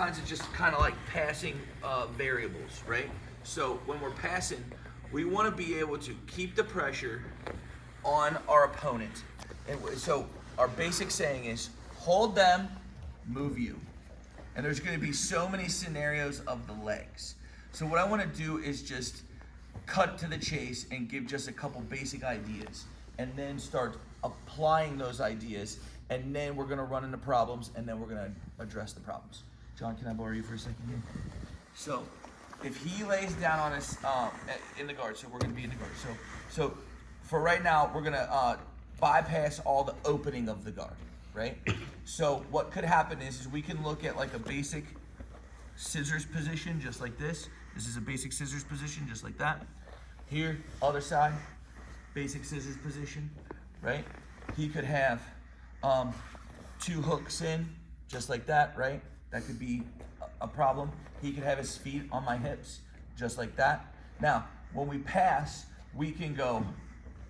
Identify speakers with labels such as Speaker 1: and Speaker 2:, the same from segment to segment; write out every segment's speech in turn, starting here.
Speaker 1: kinds of just kind of like passing variables, right? So when we're passing, we want to be able to keep the pressure on our opponent. And so our basic saying is hold them, move you. And there's going to be so many scenarios of the legs. So what I want to do is just cut to the chase and give just a couple basic ideas and then start applying those ideas, and then we're going to run into problems, and then we're going to address the problems. John, can I borrow you for a second here? So if he lays down on us in the guard, so we're going to be in the guard. So for right now, we're going to bypass all the opening of the guard, right? So what could happen is we can look at like a basic scissors position, just like this. This is a basic scissors position, just like that. Here, other side, basic scissors position, right? He could have 2 hooks in, just like that, right? That could be a problem. He could have his feet on my hips, just like that. Now, when we pass, we can go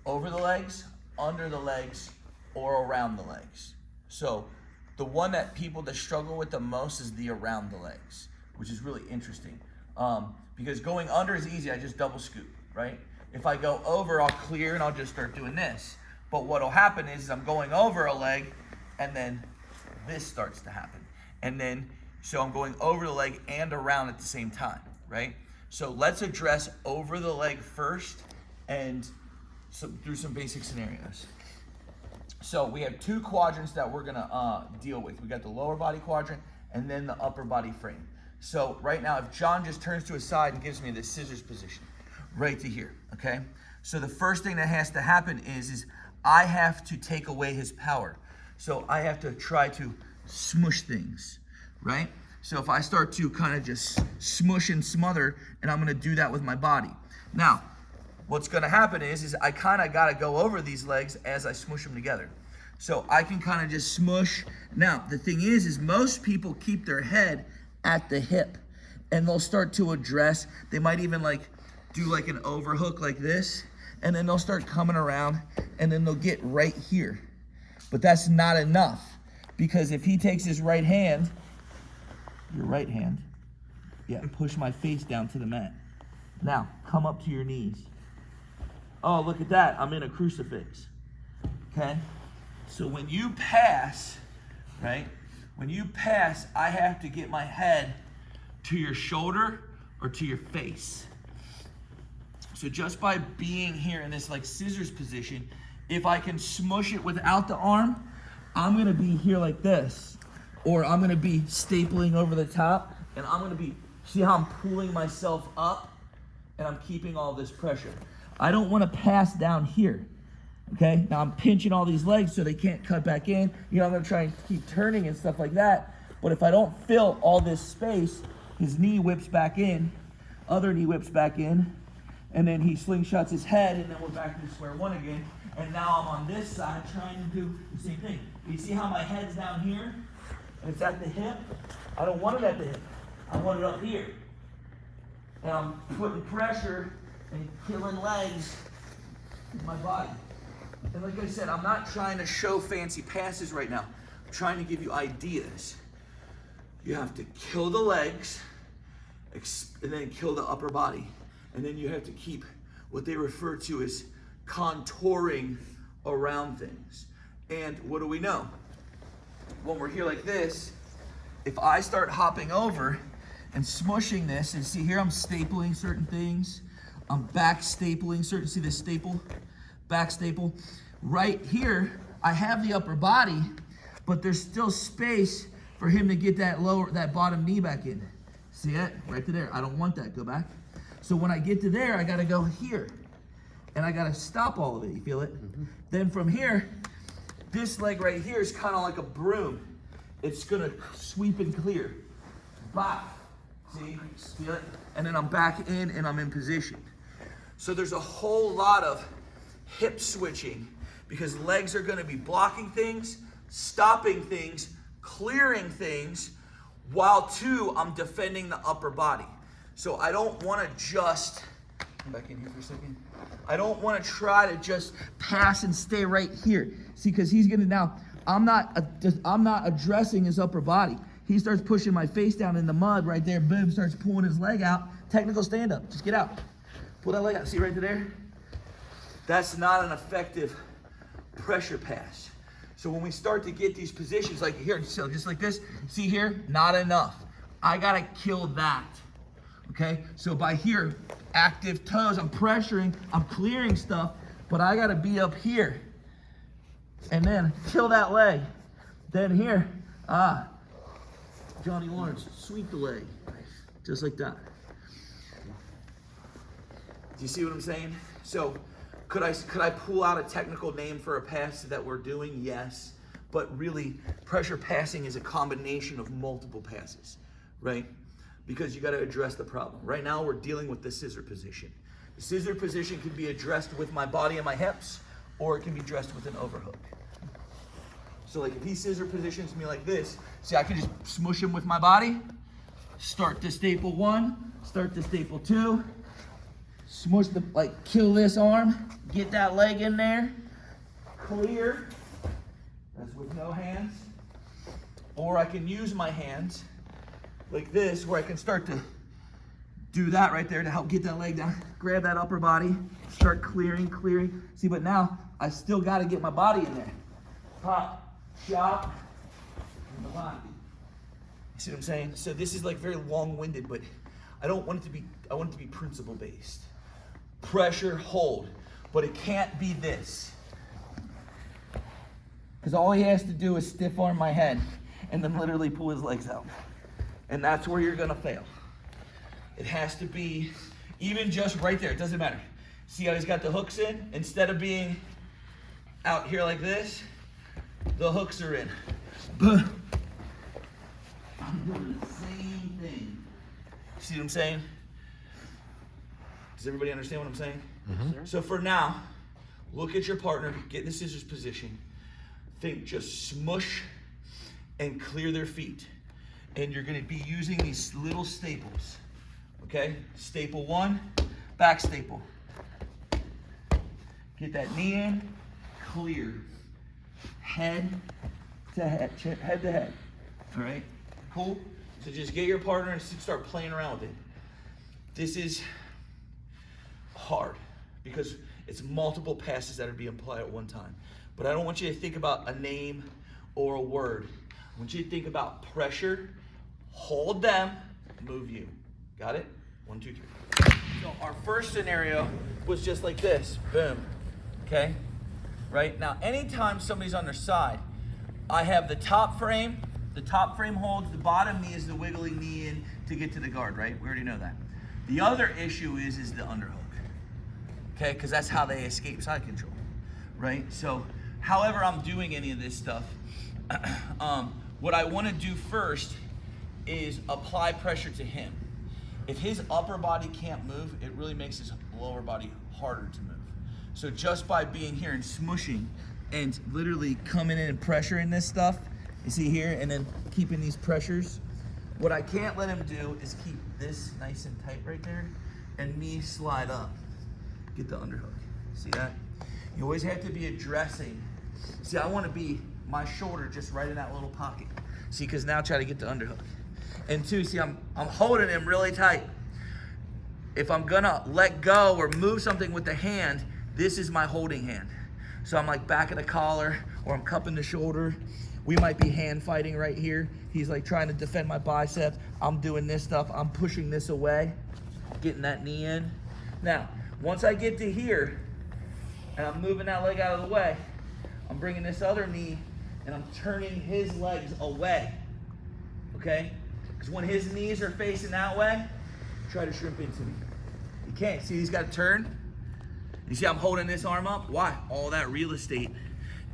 Speaker 1: over the legs, under the legs, or around the legs. So the one that people that struggle with the most is the around the legs, which is really interesting. Because going under is easy, I just double scoop, right? If I go over, I'll clear and I'll just start doing this. But what'll happen is I'm going over a leg and then this starts to happen. And then, so I'm going over the leg and around at the same time, right? So let's address over the leg first and through some basic scenarios. So we have 2 quadrants that we're gonna deal with. We got the lower body quadrant and then the upper body frame. So right now, if John just turns to his side and gives me this scissors position, right to here, okay? So the first thing that has to happen is I have to take away his power. So I have to try to smush things, right? So if I start to kind of just smush and smother, and I'm gonna do that with my body. Now, what's gonna happen is I kind of gotta go over these legs as I smush them together. So I can kind of just smush. Now, the thing is most people keep their head at the hip, and they'll start to address, they might even like do like an overhook like this, and then they'll start coming around, and then they'll get right here. But that's not enough, because if he takes his right hand, your right hand, yeah, push my face down to the mat. Now, come up to your knees. Oh, look at that, I'm in a crucifix, okay? So when you pass, right, when you pass, I have to get my head to your shoulder or to your face. So just by being here in this like scissors position, if I can smush it without the arm, I'm gonna be here like this. Or I'm gonna be stapling over the top, and I'm gonna be, see how I'm pulling myself up and I'm keeping all this pressure. I don't wanna pass down here, okay? Now I'm pinching all these legs so they can't cut back in. You know, I'm gonna try and keep turning and stuff like that. But if I don't fill all this space, his knee whips back in, other knee whips back in, and then he slingshots his head, and then we're back to square one again. And now I'm on this side trying to do the same thing. You see how my head's down here? And it's at the hip? I don't want it at the hip. I want it up here. And I'm putting pressure and killing legs in my body. And like I said, I'm not trying to show fancy passes right now. I'm trying to give you ideas. You have to kill the legs and then kill the upper body. And then you have to keep what they refer to as contouring around things. And what do we know? When we're here like this, if I start hopping over and smushing this, and see here I'm stapling certain things, I'm back stapling certain, see this staple? Back staple. Right here, I have the upper body, but there's still space for him to get that bottom knee back in. See it? Right to there. I don't want that. Go back. So when I get to there, I gotta go here. And I gotta stop all of it. You feel it? Mm-hmm. Then from here, this leg right here is kind of like a broom. It's gonna sweep and clear. Back. See? Feel it? And then I'm back in and I'm in position. So there's a whole lot of hip switching because legs are gonna be blocking things, stopping things, clearing things, while too I'm defending the upper body. So I don't wanna just, come back in here for a second. I don't wanna try to just pass and stay right here. See, because he's gonna now, I'm not addressing his upper body. he starts pushing my face down in the mud right there, boom, starts pulling his leg out. Technical stand up, just get out. Pull that leg out, see right there? That's not an effective pressure pass. So when we start to get these positions, like here, so just like this, see here, not enough. I gotta kill that, okay? So by here, active toes, I'm pressuring, I'm clearing stuff, but I gotta be up here. And then kill that leg. Then here, Johnny Lawrence, sweep the leg, just like that. Do you see what I'm saying? So could I pull out a technical name for a pass that we're doing? Yes. But really, pressure passing is a combination of multiple passes, right? Because you got to address the problem. Right now, we're dealing with the scissor position. The scissor position can be addressed with my body and my hips, or it can be addressed with an overhook. So like if he scissor positions me like this, see, I can just smush him with my body, start to staple 1, start to staple 2, smush the, like kill this arm, get that leg in there, clear, that's with no hands. Or I can use my hands like this, where I can start to do that right there to help get that leg down, grab that upper body, start clearing. See, but now I still got to get my body in there. Pop, chop, and the body. You see what I'm saying? So this is like very long-winded, but I want it to be principle-based. Pressure, hold, but it can't be this. Because all he has to do is stiff arm my head and then literally pull his legs out. And that's where you're gonna fail. It has to be even just right there, it doesn't matter. See how he's got the hooks in? Instead of being out here like this, the hooks are in. I'm doing the same thing. See what I'm saying? Does everybody understand what I'm saying? Mm-hmm. So for now, look at your partner, get in the scissors position. Think just smush and clear their feet. And you're gonna be using these little staples, okay? Staple 1, back staple. Get that knee in, clear. Head to head, head to head, all right? Cool? So just get your partner and start playing around with it. This is hard because it's multiple passes that are being applied at one time. But I don't want you to think about a name or a word. I want you to think about pressure, hold them, move you. Got it? 1, 2, 3. So our first scenario was just like this, boom, okay? Right? Now, anytime somebody's on their side, I have the top frame holds, the bottom knee is the wiggling knee in to get to the guard, right? We already know that. The other issue is the underhook, okay? Because that's how they escape side control, right? So, however I'm doing any of this stuff, what I want to do first is apply pressure to him. If his upper body can't move, it really makes his lower body harder to move. So just by being here and smushing and literally coming in and pressuring this stuff, you see here, and then keeping these pressures, what I can't let him do is keep this nice and tight right there and me slide up, get the underhook. See that? You always have to be addressing. See, I want to be my shoulder just right in that little pocket. See, because now try to get the underhook. And 2, see, I'm holding him really tight. If I'm gonna let go or move something with the hand, this is my holding hand. So I'm like back of the collar, or I'm cupping the shoulder. We might be hand fighting right here. He's like trying to defend my biceps. I'm doing this stuff. I'm pushing this away, getting that knee in. Now, once I get to here, and I'm moving that leg out of the way, I'm bringing this other knee, and I'm turning his legs away, okay? Because when his knees are facing that way, try to shrimp into me. You can't. See, he's got to turn. You see I'm holding this arm up? Why? All that real estate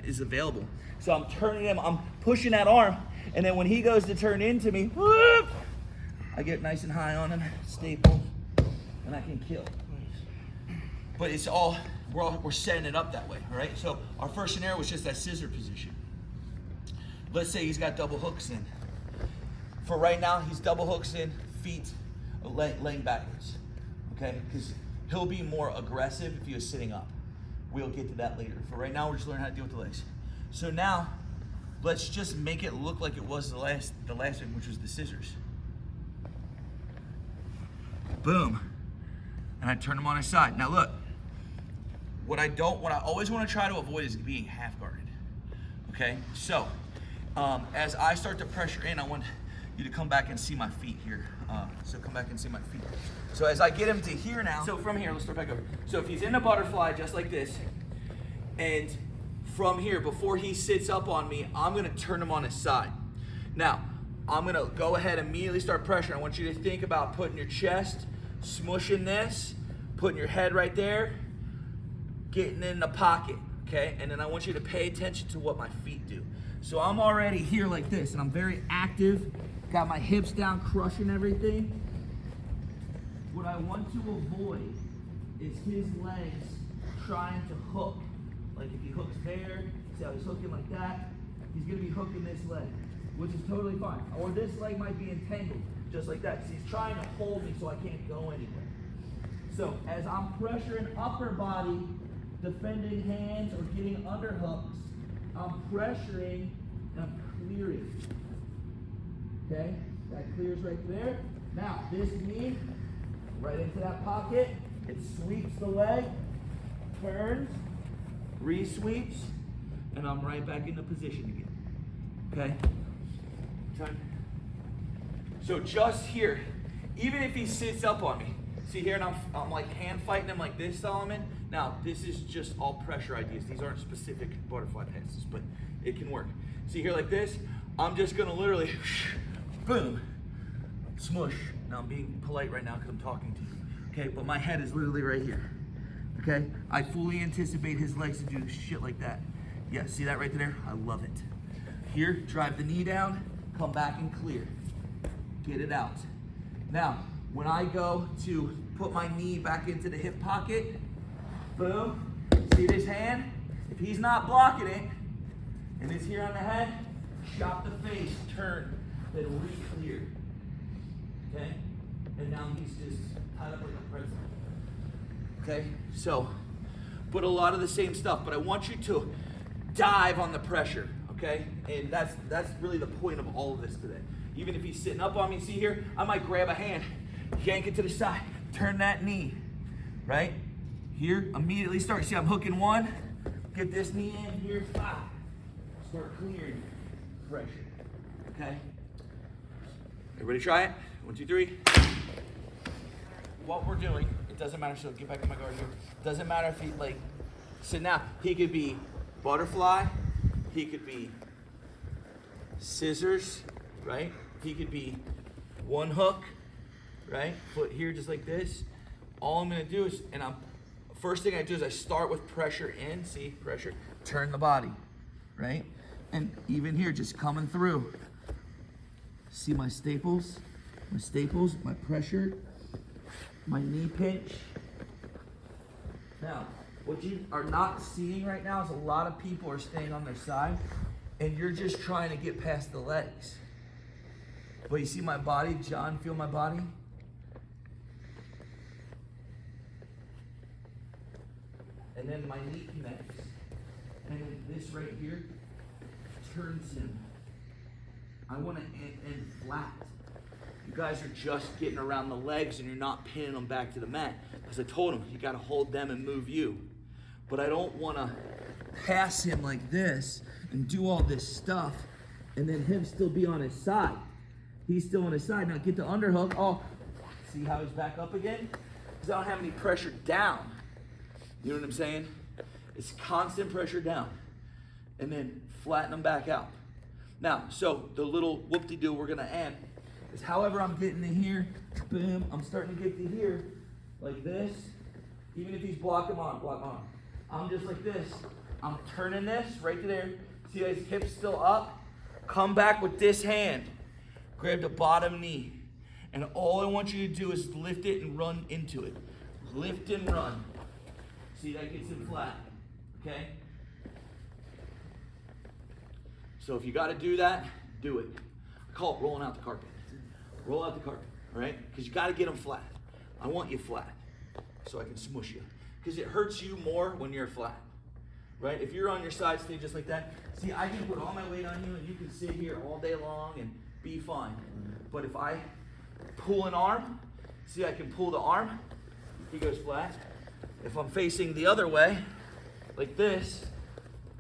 Speaker 1: is available. So I'm turning him, I'm pushing that arm, and then when he goes to turn into me, whoop, I get nice and high on him, staple, and I can kill. But it's all, we're setting it up that way, all right? So our first scenario was just that scissor position. Let's say he's got double hooks in. For right now, he's double hooks in, feet laying backwards, okay? Because he'll be more aggressive if he was sitting up. We'll get to that later. For right now, we're just learning how to deal with the legs. So now, let's just make it look like it was the last one, which was the scissors. Boom. And I turn him on his side. Now look, what I always want to try to avoid is being half guarded. Okay, so as I start to pressure in, I want you to come back and see my feet here. So come back and see my feet. So as I get him to here now, so from here, let's start back over. So if he's in a butterfly just like this, and from here, before he sits up on me, I'm gonna turn him on his side. Now, I'm gonna go ahead and immediately start pressuring. I want you to think about putting your chest, smushing this, putting your head right there, getting in the pocket, okay? And then I want you to pay attention to what my feet do. So I'm already here like this, and I'm very active, got my hips down, crushing everything. What I want to avoid is his legs trying to hook. Like if he hooks there, see how he's hooking like that? He's gonna be hooking this leg, which is totally fine. Or this leg might be entangled, just like that. So he's trying to hold me so I can't go anywhere. So as I'm pressuring upper body, defending hands or getting under hooks, I'm pressuring and I'm clearing. Okay, that clears right there. Now this knee, right into that pocket, it sweeps the leg, turns, re-sweeps, and I'm right back into position again. Okay? Turn. So just here, even if he sits up on me, see here, and I'm like hand fighting him like this, Solomon. Now, this is just all pressure ideas. These aren't specific butterfly passes, but it can work. See here like this, I'm just gonna literally, boom, smush. Now I'm being polite right now because I'm talking to you. Okay, but my head is literally right here. Okay, I fully anticipate his legs to do shit like that. Yeah, see that right there? I love it. Here, drive the knee down, come back and clear. Get it out. Now, when I go to put my knee back into the hip pocket, boom, see this hand? If he's not blocking it, and it's here on the head, chop the face, turn, then re-clear. Okay? And now he's just tied up like a pretzel. Okay? So, but a lot of the same stuff, but I want you to dive on the pressure, okay? And that's really the point of all of this today. Even if he's sitting up on me, see here, I might grab a hand, yank it to the side, turn that knee, right? Here, immediately start, see I'm hooking one, get this knee in, here, five. Start clearing pressure, okay? Everybody try it? 1, 2, 3. What we're doing, it doesn't matter, so get back in my guard here. Doesn't matter if he, like, so now, he could be butterfly, he could be scissors, right? He could be one hook, right? Foot here just like this. All I'm gonna do is, first thing I do is I start with pressure in, see, pressure, turn the body, right? And even here, just coming through. See my staples, my pressure, my knee pinch. Now, what you are not seeing right now is a lot of people are staying on their side and you're just trying to get past the legs. But you see my body, John, feel my body? And then my knee connects. And then this right here turns him. I want to end flat. You guys are just getting around the legs and you're not pinning them back to the mat. Because I told him, you got to hold them and move you. But I don't want to pass him like this and do all this stuff and then him still be on his side. He's still on his side. Now get the underhook. Oh, see how he's back up again? Because I don't have any pressure down. You know what I'm saying? It's constant pressure down. And then flatten them back out. Now, so the little whoop-de-doo we're going to end is however I'm getting to here, boom, I'm starting to get to here like this. Even if he's blocking on, block on. I'm just like this. I'm turning this right to there. See how his hip's still up? Come back with this hand. Grab the bottom knee. And all I want you to do is lift it and run into it. Lift and run. See, that gets him flat. Okay? So if you got to do that, do it. I call it rolling out the carpet. Roll out the carpet, all right? Because you got to get them flat. I want you flat so I can smush you. Because it hurts you more when you're flat, right? If you're on your side, stay just like that. See, I can put all my weight on you and you can sit here all day long and be fine. But if I pull an arm, see, I can pull the arm, he goes flat. If I'm facing the other way, like this,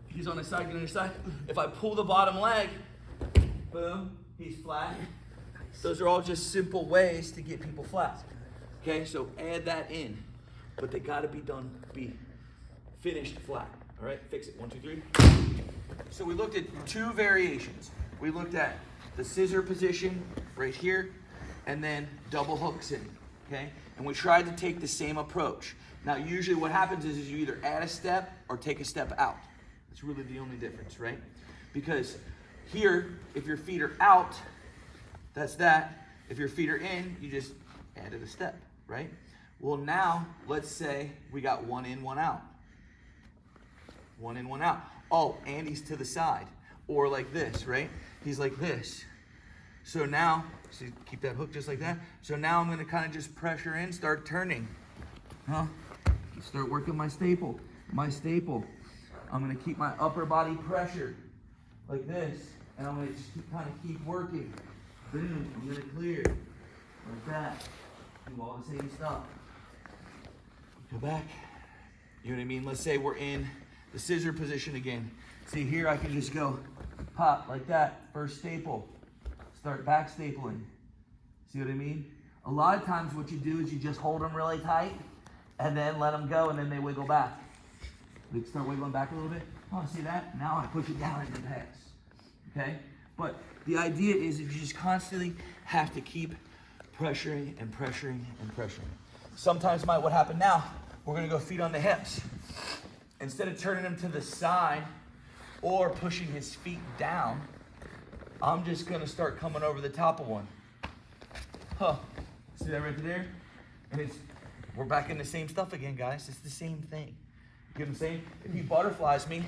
Speaker 1: he's on his side, get on your side. If I pull the bottom leg, boom, he's flat. Those are all just simple ways to get people flat. Okay, so add that in. But they gotta be finished flat. All right, fix it, 1, 2, 3. So we looked at 2 variations. We looked at the scissor position right here, and then double hooks in, okay? And we tried to take the same approach. Now, usually what happens is you either add a step or take a step out. That's really the only difference, right? Because here, if your feet are out, that's that. If your feet are in, you just added a step, right? Well, now, let's say we got 1 in, 1 out. 1 in, 1 out. Oh, and he's to the side. Or like this, right? He's like this. So now, see, keep that hook just like that. So now I'm gonna kind of just pressure in, start turning. Start working my staple. I'm gonna keep my upper body pressure like this. And I'm gonna just kind of keep working. Boom, I'm gonna clear. Like that. Do all the same stuff. Go back. You know what I mean? Let's say we're in the scissor position again. See, here I can just go pop like that. First staple. Start back stapling. See what I mean? A lot of times what you do is you just hold them really tight and then let them go and then they wiggle back. They start wiggling back a little bit. Oh, see that? Now I push it down into the pass. Okay? But the idea is that you just constantly have to keep pressuring and pressuring and pressuring. Sometimes what happened now, we're gonna go feet on the hips. Instead of turning him to the side or pushing his feet down, I'm just gonna start coming over the top of one. See that right there? And we're back in the same stuff again, guys. It's the same thing. You get what I'm saying? If he butterflies me,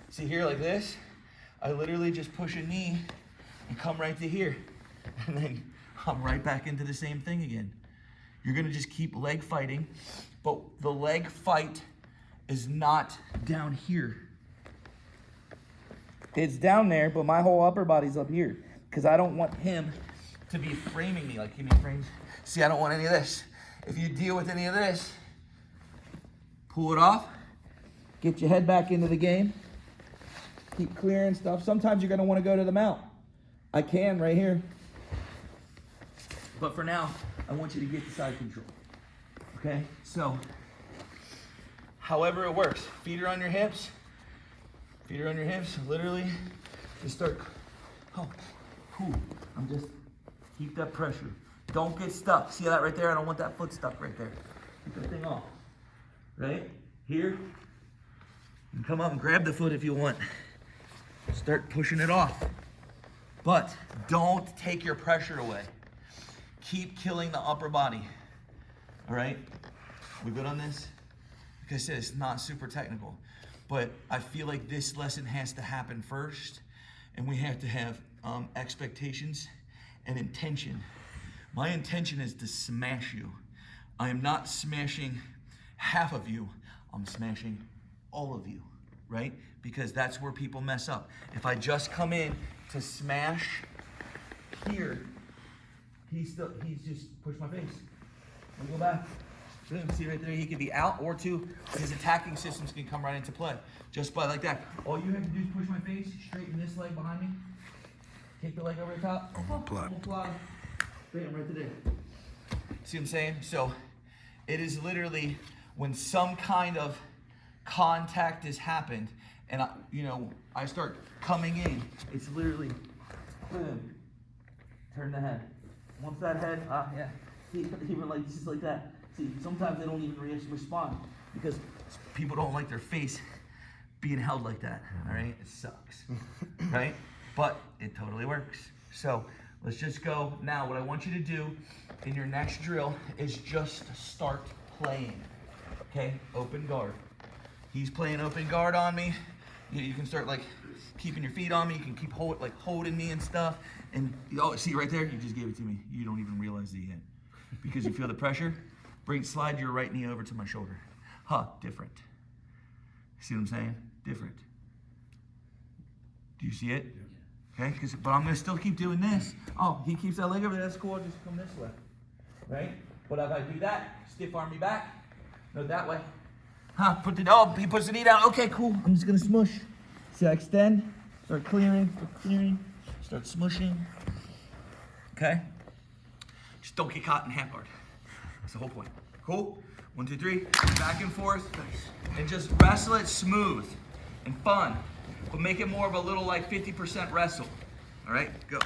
Speaker 1: see here like this, I literally just push a knee and come right to here. And then I'm right back into the same thing again. You're gonna just keep leg fighting, but the leg fight is not down here. It's down there, but my whole upper body's up here because I don't want him to be framing me like he frames. See, I don't want any of this. If you deal with any of this, pull it off, get your head back into the game, keep clearing stuff. Sometimes you're gonna wanna go to the mount. I can right here. But for now, I want you to get the side control, okay? So, however it works, feet are on your hips, literally, just start, I'm just, keep that pressure. Don't get stuck. See that right there? I don't want that foot stuck right there. Keep that thing off, right? Here, and come up and grab the foot if you want. Start pushing it off. But don't take your pressure away. Keep killing the upper body, all right? We good on this? Like I said, it's not super technical, but I feel like this lesson has to happen first, and we have to have expectations and intention. My intention is to smash you. I am not smashing half of you, I'm smashing all of you, right? Because that's where people mess up. If I just come in to smash here, he's just pushed my face. Let me go back. Boom, see right there, he could be out, or two, his attacking systems can come right into play. Just by like that. All you have to do is push my face, straighten this leg behind me, kick the leg over the top, fly, bam, right to there. See what I'm saying? So, it is literally when some kind of contact has happened, and I start coming in, it's literally, boom, turn the head. Once that head, even like just like that. See, sometimes they don't even respond because people don't like their face being held like that. All right, it sucks, right? But it totally works. So let's just go now. What I want you to do in your next drill is just start playing. Okay, open guard. He's playing open guard on me. You can start like keeping your feet on me. You can keep holding me and stuff. And see right there, you just gave it to me. You don't even realize it yet because you feel the pressure. Slide your right knee over to my shoulder. Different. See what I'm saying? Different. Do you see it? Okay, but I'm gonna still keep doing this. Oh, he keeps that leg over there, that's cool, I'll just come this way. Right? But if I do that, stiff arm me back. No, that way. He puts the knee down. Okay, cool. I'm just gonna smush. See, I extend, start clearing, start smushing. Okay? Just don't get caught in half guard. That's the whole point. Cool? 1, 2, 3, back and forth. And just wrestle it smooth and fun. But make it more of a little like 50% wrestle. All right, go.